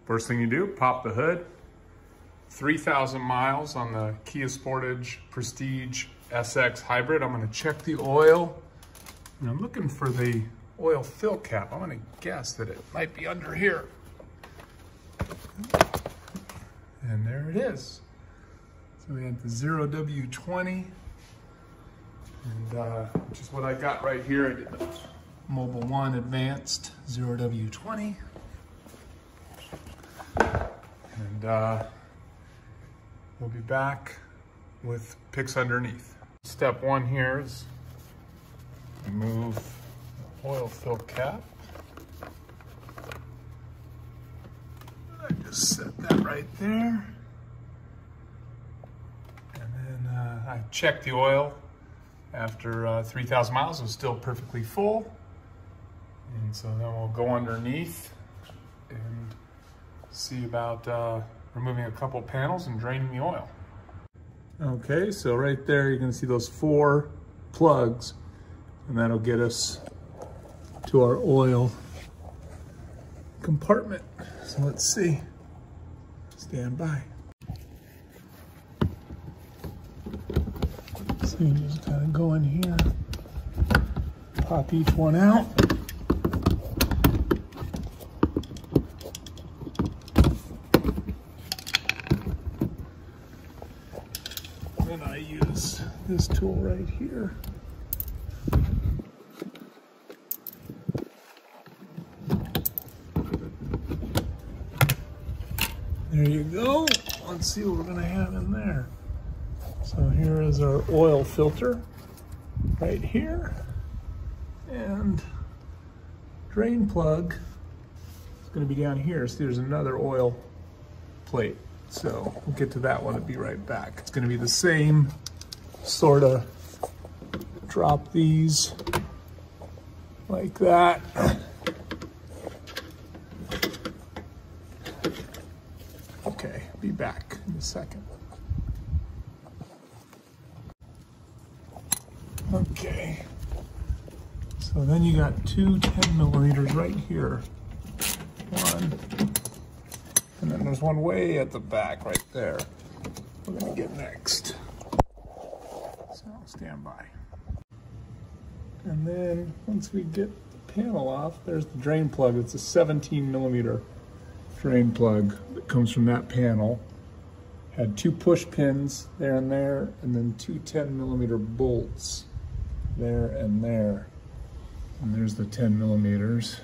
First thing you do, pop the hood. 3,000 miles on the Kia Sportage Prestige SX Hybrid. I'm gonna check the oil, and I'm looking for the oil fill cap. I'm gonna guess that it might be under here. And there it is. So we have the 0W20, and which is what I got right here. I did the Mobil 1 Advanced 0W20. And we'll be back with picks underneath. Step one here is remove the oil fill cap. I just set that right there. And then I checked the oil after 3,000 miles. It was still perfectly full. And so then we'll go underneath and see about removing a couple panels and draining the oil. Okay, so right there you can see those 4 plugs, and that'll get us to our oil compartment. So let's see. Stand by. So you just kind of go in here, pop each one out. And I use this tool right here. There you go. Let's see what we're gonna have in there. So here is our oil filter right here. And drain plug is gonna be down here. So there's another oil plate. So we'll get to that one and be right back. It's gonna be the same sort of, drop these like that. Okay, be back in a second. Okay, so then you got 2 10 millimeters right here. One, and then there's one way at the back right there. We're gonna get next. So stand by. And then once we get the panel off, there's the drain plug. It's a 17 millimeter drain plug that comes from that panel. Had 2 push pins there, and then 2 10 millimeter bolts there and there. And there's the 10 millimeters.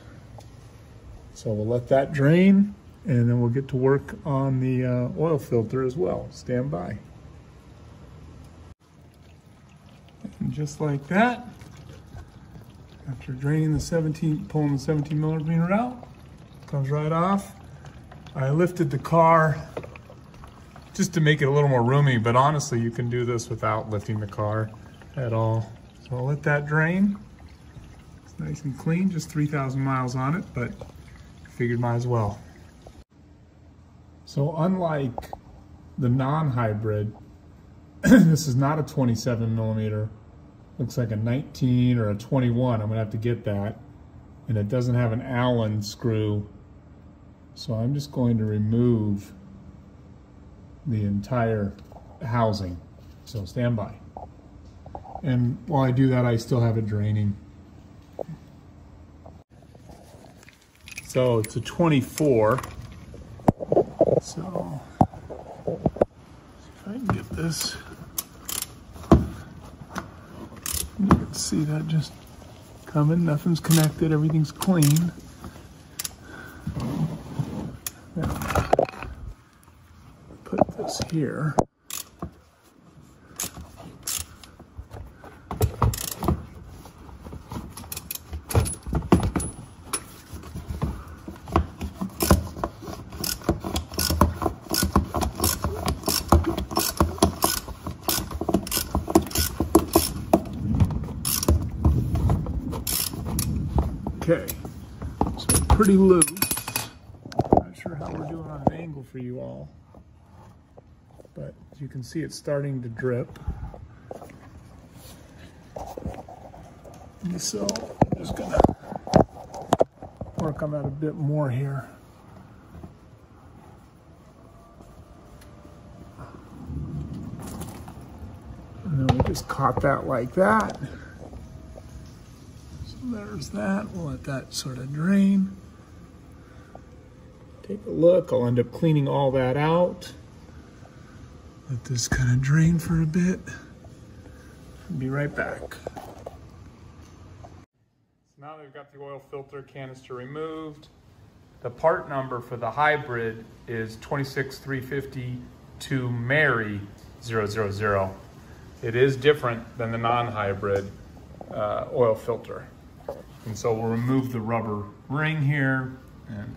So we'll let that drain, and then we'll get to work on the oil filter as well. Stand by. And just like that, after draining the pulling the 17 millimeter out, comes right off. I lifted the car just to make it a little more roomy, but honestly, you can do this without lifting the car at all. So I'll let that drain. It's nice and clean, just 3,000 miles on it, but figured might as well. So unlike the non-hybrid, this is not a 27 millimeter. Looks like a 19 or a 21. I'm gonna have to get that. And it doesn't have an Allen screw. So I'm just going to remove the entire housing. So stand by. And while I do that, I still have it draining. So it's a 24. So if I can get this. You can see that just coming, nothing's connected, everything's clean. Now, put this here. Okay, so pretty loose. Not sure how we're doing on an angle for you all, but as you can see, it's starting to drip. And so I'm just gonna work on that a bit more here. Just caught that like that. So there's that. We'll let that sort of drain. Take a look. I'll end up cleaning all that out. Let this kind of drain for a bit. Be right back. So now that we've got the oil filter canister removed, the part number for the hybrid is 26352 Mary 000. It is different than the non-hybrid oil filter. And so we'll remove the rubber ring here and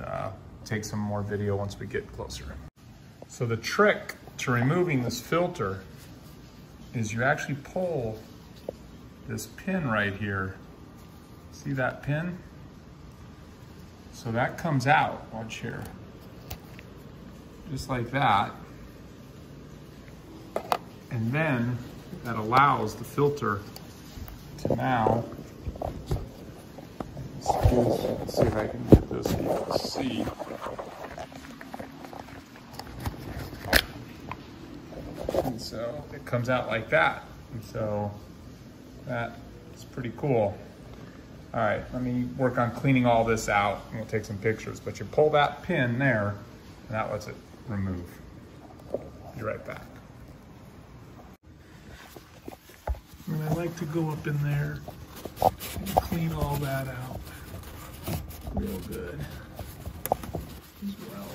take some more video once we get closer. So the trick to removing this filter is you actually pull this pin right here. See that pin? So that comes out, watch here. Just like that. And then that allows the filter to now, let's see if I can get this so you can see. And so it comes out like that. And so that's pretty cool. All right, let me work on cleaning all this out and we'll take some pictures. But you pull that pin there and that lets it remove. Be right back. And I like to go up in there and clean all that out real good as well.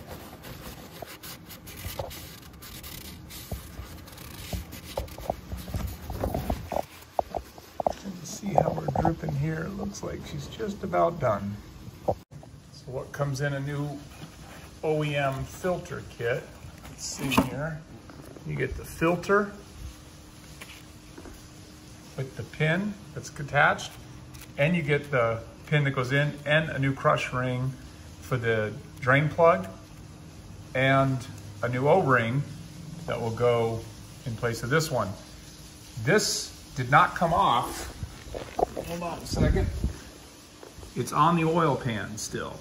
See how we're dripping here. It looks like she's just about done. So what comes in a new OEM filter kit? Let's see here. You get the filter with the pin that's attached, and you get the pin that goes in and a new crush ring for the drain plug and a new O-ring that will go in place of this one. This did not come off. Hold on a second. It's on the oil pan still.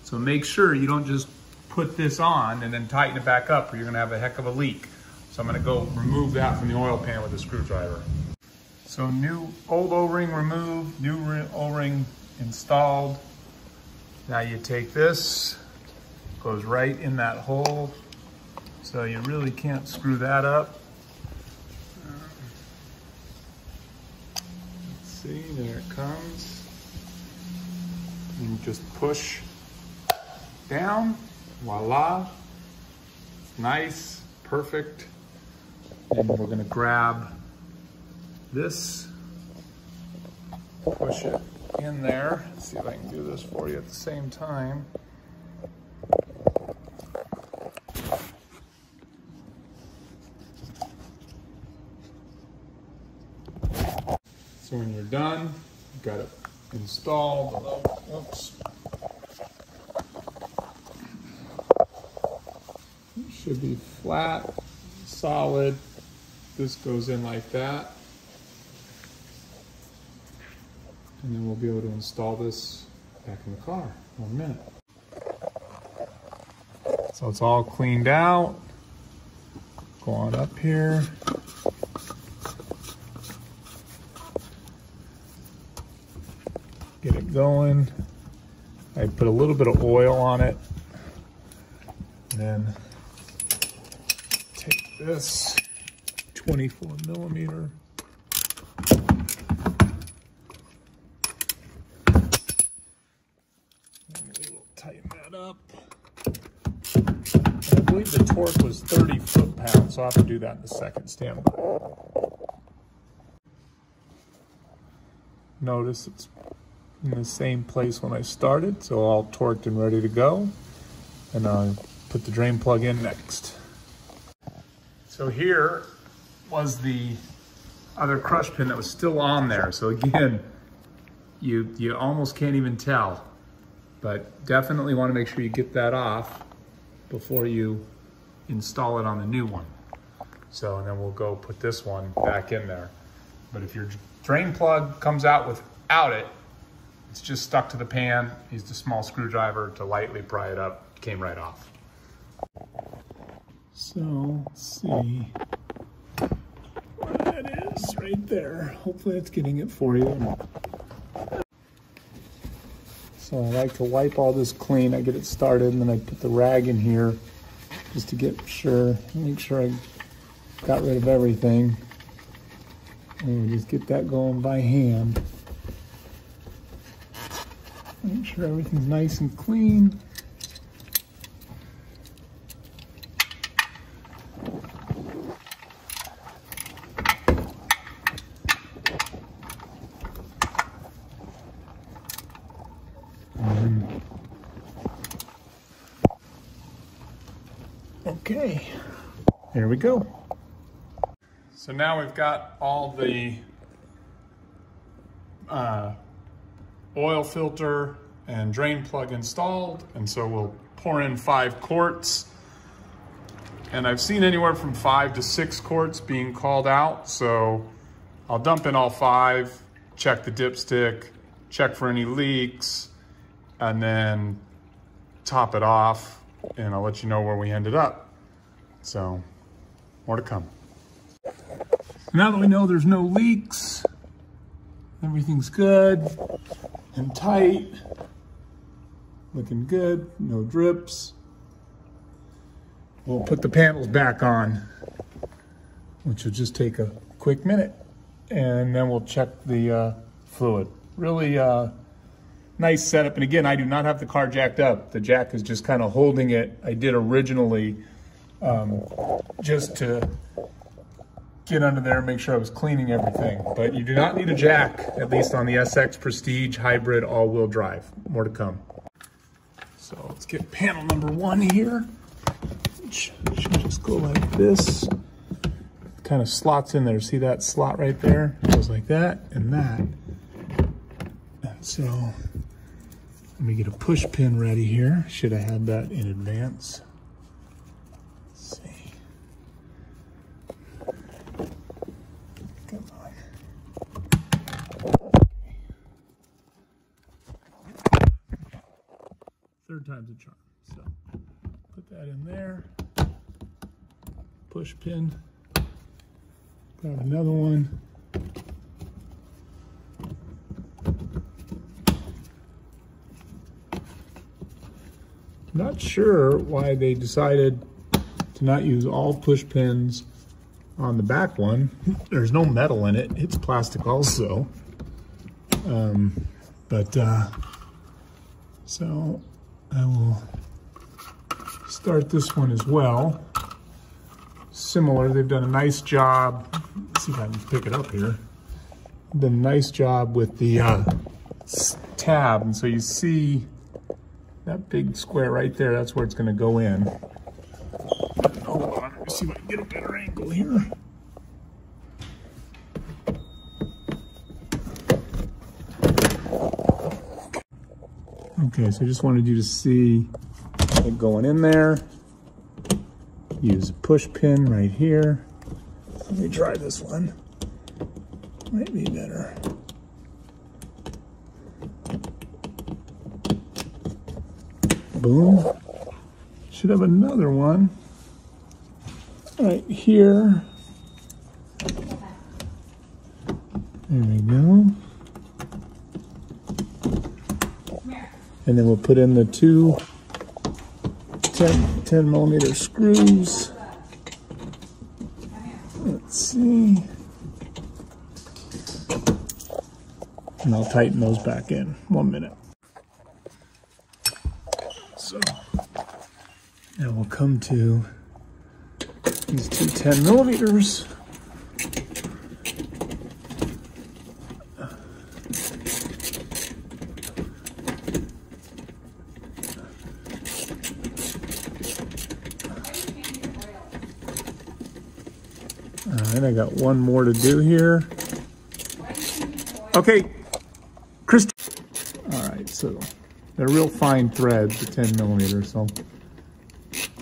So make sure you don't just put this on and then tighten it back up or you're gonna have a heck of a leak. So I'm gonna go remove that from the oil pan with a screwdriver. So new old O-ring removed, new O-ring installed. Now you take this, goes right in that hole. So you really can't screw that up. See, there it comes. You just push down, voila. Nice, perfect. And we're gonna grab this, push it in there. Let's see if I can do this for you at the same time. So when you're done, you've got it installed. Oops. It should be flat, solid. This goes in like that. And then we'll be able to install this back in the car in 1 minute. So it's all cleaned out. Go on up here. Get it going. I put a little bit of oil on it. And then take this 24 millimeter. Tighten that up. And I believe the torque was 30 foot-pounds, so I'll have to do that in the second standby. Notice it's in the same place when I started, so all torqued and ready to go. And I'll put the drain plug in next. So here was the other crush pin that was still on there. So again, you almost can't even tell. But definitely want to make sure you get that off before you install it on the new one. So, and then we'll go put this one back in there. But if your drain plug comes out without it, it's just stuck to the pan. Use a small screwdriver to lightly pry it up. It came right off. So, let's see where that It's right there. Hopefully it's getting it for you. So I like to wipe all this clean. I get it started and then I put the rag in here just to make sure I got rid of everything. And we just get that going by hand. Make sure everything's nice and clean. Okay, here we go. So now we've got all the oil filter and drain plug installed, and so we'll pour in 5 quarts. And I've seen anywhere from 5 to 6 quarts being called out, so I'll dump in all 5, check the dipstick, check for any leaks, and then top it off, and I'll let you know where we ended up. So, more to come. Now that we know there's no leaks, everything's good and tight, looking good, no drips, we'll put the panels back on, which will just take a quick minute, and then we'll check the fluid. Really nice setup, and again, I do not have the car jacked up. The jack is just kind of holding it. I did originally just to get under there and make sure I was cleaning everything. But you do not need a jack, at least on the SX Prestige Hybrid all-wheel drive. More to come. So let's get panel number 1 here, which should just go like this. Kind of slots in there. See that slot right there? It goes like that and that. And so let me get a push pin ready here. Should have had that in advance. Let's see. Come on. Third time's a charm. So put that in there. Push pin. Grab another one. Not sure why they decided to not use all push pins on the back one. There's no metal in it. It's plastic also. So I will start this one as well. Similar, they've done a nice job. Let's see if I can pick it up here. Done a nice job with the tab, and so you see that big square right there, that's where it's gonna go in. Hold on, let me see if I can get a better angle here. Okay, so I just wanted you to see it going in there. Use a push pin right here. Let me try this one. Might be better. Boom. Should have another one right here. There we go. And then we'll put in the two 10 millimeter screws. Let's see. And I'll tighten those back in. 1 minute. So now we'll come to these two 10 millimeters. All right, I got one more to do here. Okay, Chris. All right, so they're real fine threads, the 10 millimeters, so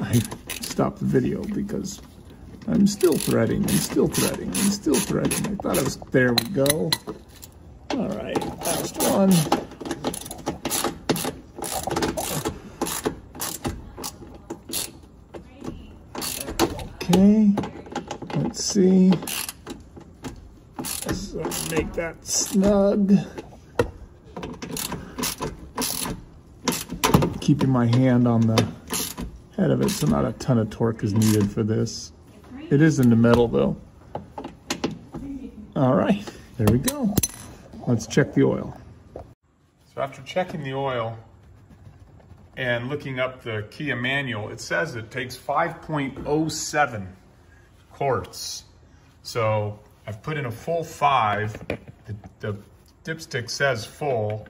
I stopped the video because I'm still threading and still threading and still threading. I thought I was, there we go. All right, last one. Okay, let's see. make that snug. Keeping my hand on the head of it, so not a ton of torque is needed for this. It is in the metal though. All right, there we go. Let's check the oil. So after checking the oil and looking up the Kia manual, it says it takes 5.07 quarts. So I've put in a full 5. The dipstick says full.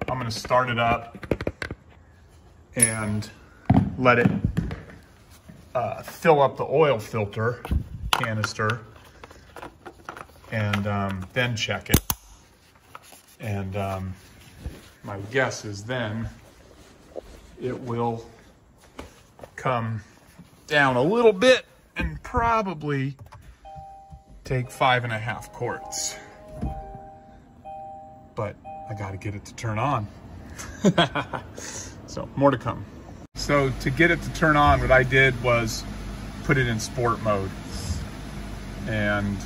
I'm gonna start it up and let it fill up the oil filter canister, and then check it. And my guess is then it will come down a little bit and probably take 5.5 quarts. But I gotta get it to turn on. So more to come. So to get it to turn on, what I did was put it in sport mode. And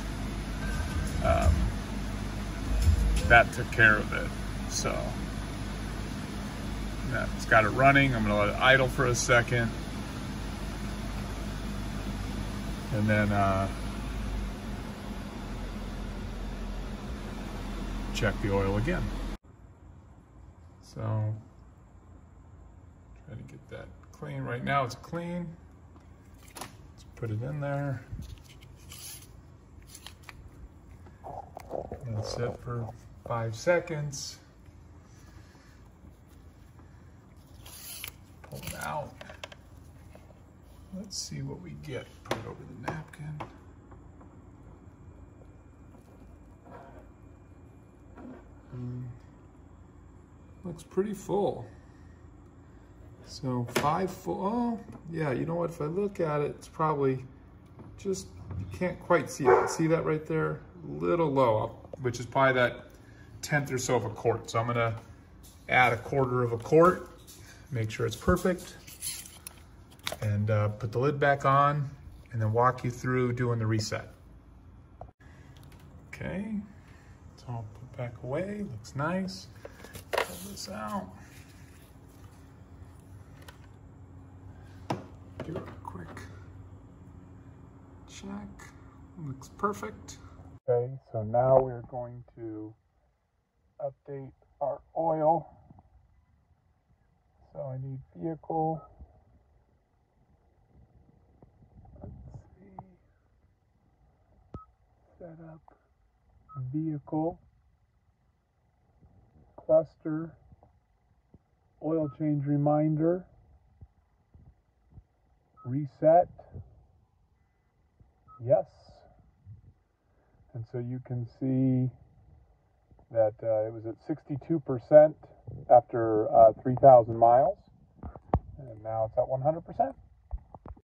that took care of it. So that's got it running. I'm gonna let it idle for a second. And then check the oil again. So try to get that clean. Right now it's clean. Let's put it in there. And sit for 5 seconds. Pull it out. Let's see what we get. Put it over the napkin. Looks pretty full. So 5 full. Oh, yeah, you know what? If I look at it, it's probably just, you can't quite see it. See that right there? A little low, which is probably that 1/10 or so of a quart. So I'm gonna add 1/4 of a quart, make sure it's perfect, and put the lid back on, and then walk you through doing the reset. Okay, it's all put back away, looks nice. Pull this out. Do a quick check, looks perfect. Okay, so now we're going to update our oil. So I need vehicle. Let's see. Set up vehicle. Cluster. Oil change reminder. Reset. Yes. And so you can see that it was at 62% after 3,000 miles, and now it's at 100%.